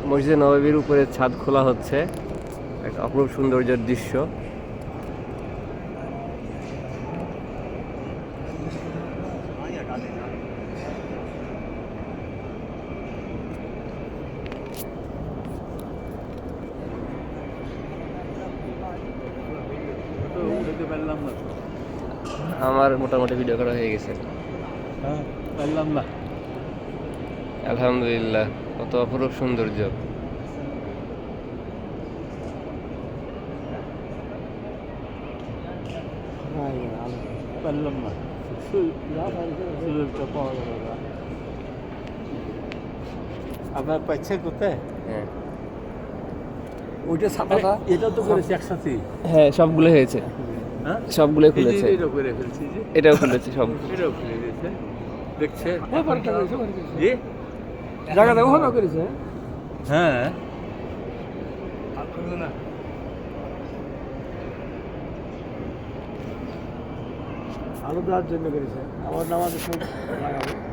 মসজিদে নববীর উপরে ছাদ খোলা হচ্ছে, একটা অপরূপ সৌন্দর্যের দৃশ্য। আমার মোটামুটি ভিডিও করা হয়ে গেছে। আলহামদুলিল্লাহ, কত অপরূপ সৌন্দর্য। আপনার পাচ্ছে কোথায়? হ্যাঁ ওইটা ছাপাটা এটা তো করেছে একসাথে। হ্যাঁ, সবগুলো হয়েছে, হ্যাঁ সবগুলোই খুলেছে। এটাও করে ফেলছি যে, এটাও খুলেছে, সব এটাও খুলে দিয়েছে। দেখছে জি জায়গাটা ওখানে করেছে। হ্যাঁ আলো দেওয়ার জন্য করেছে। আমার নামাজের সময় লাগাবো।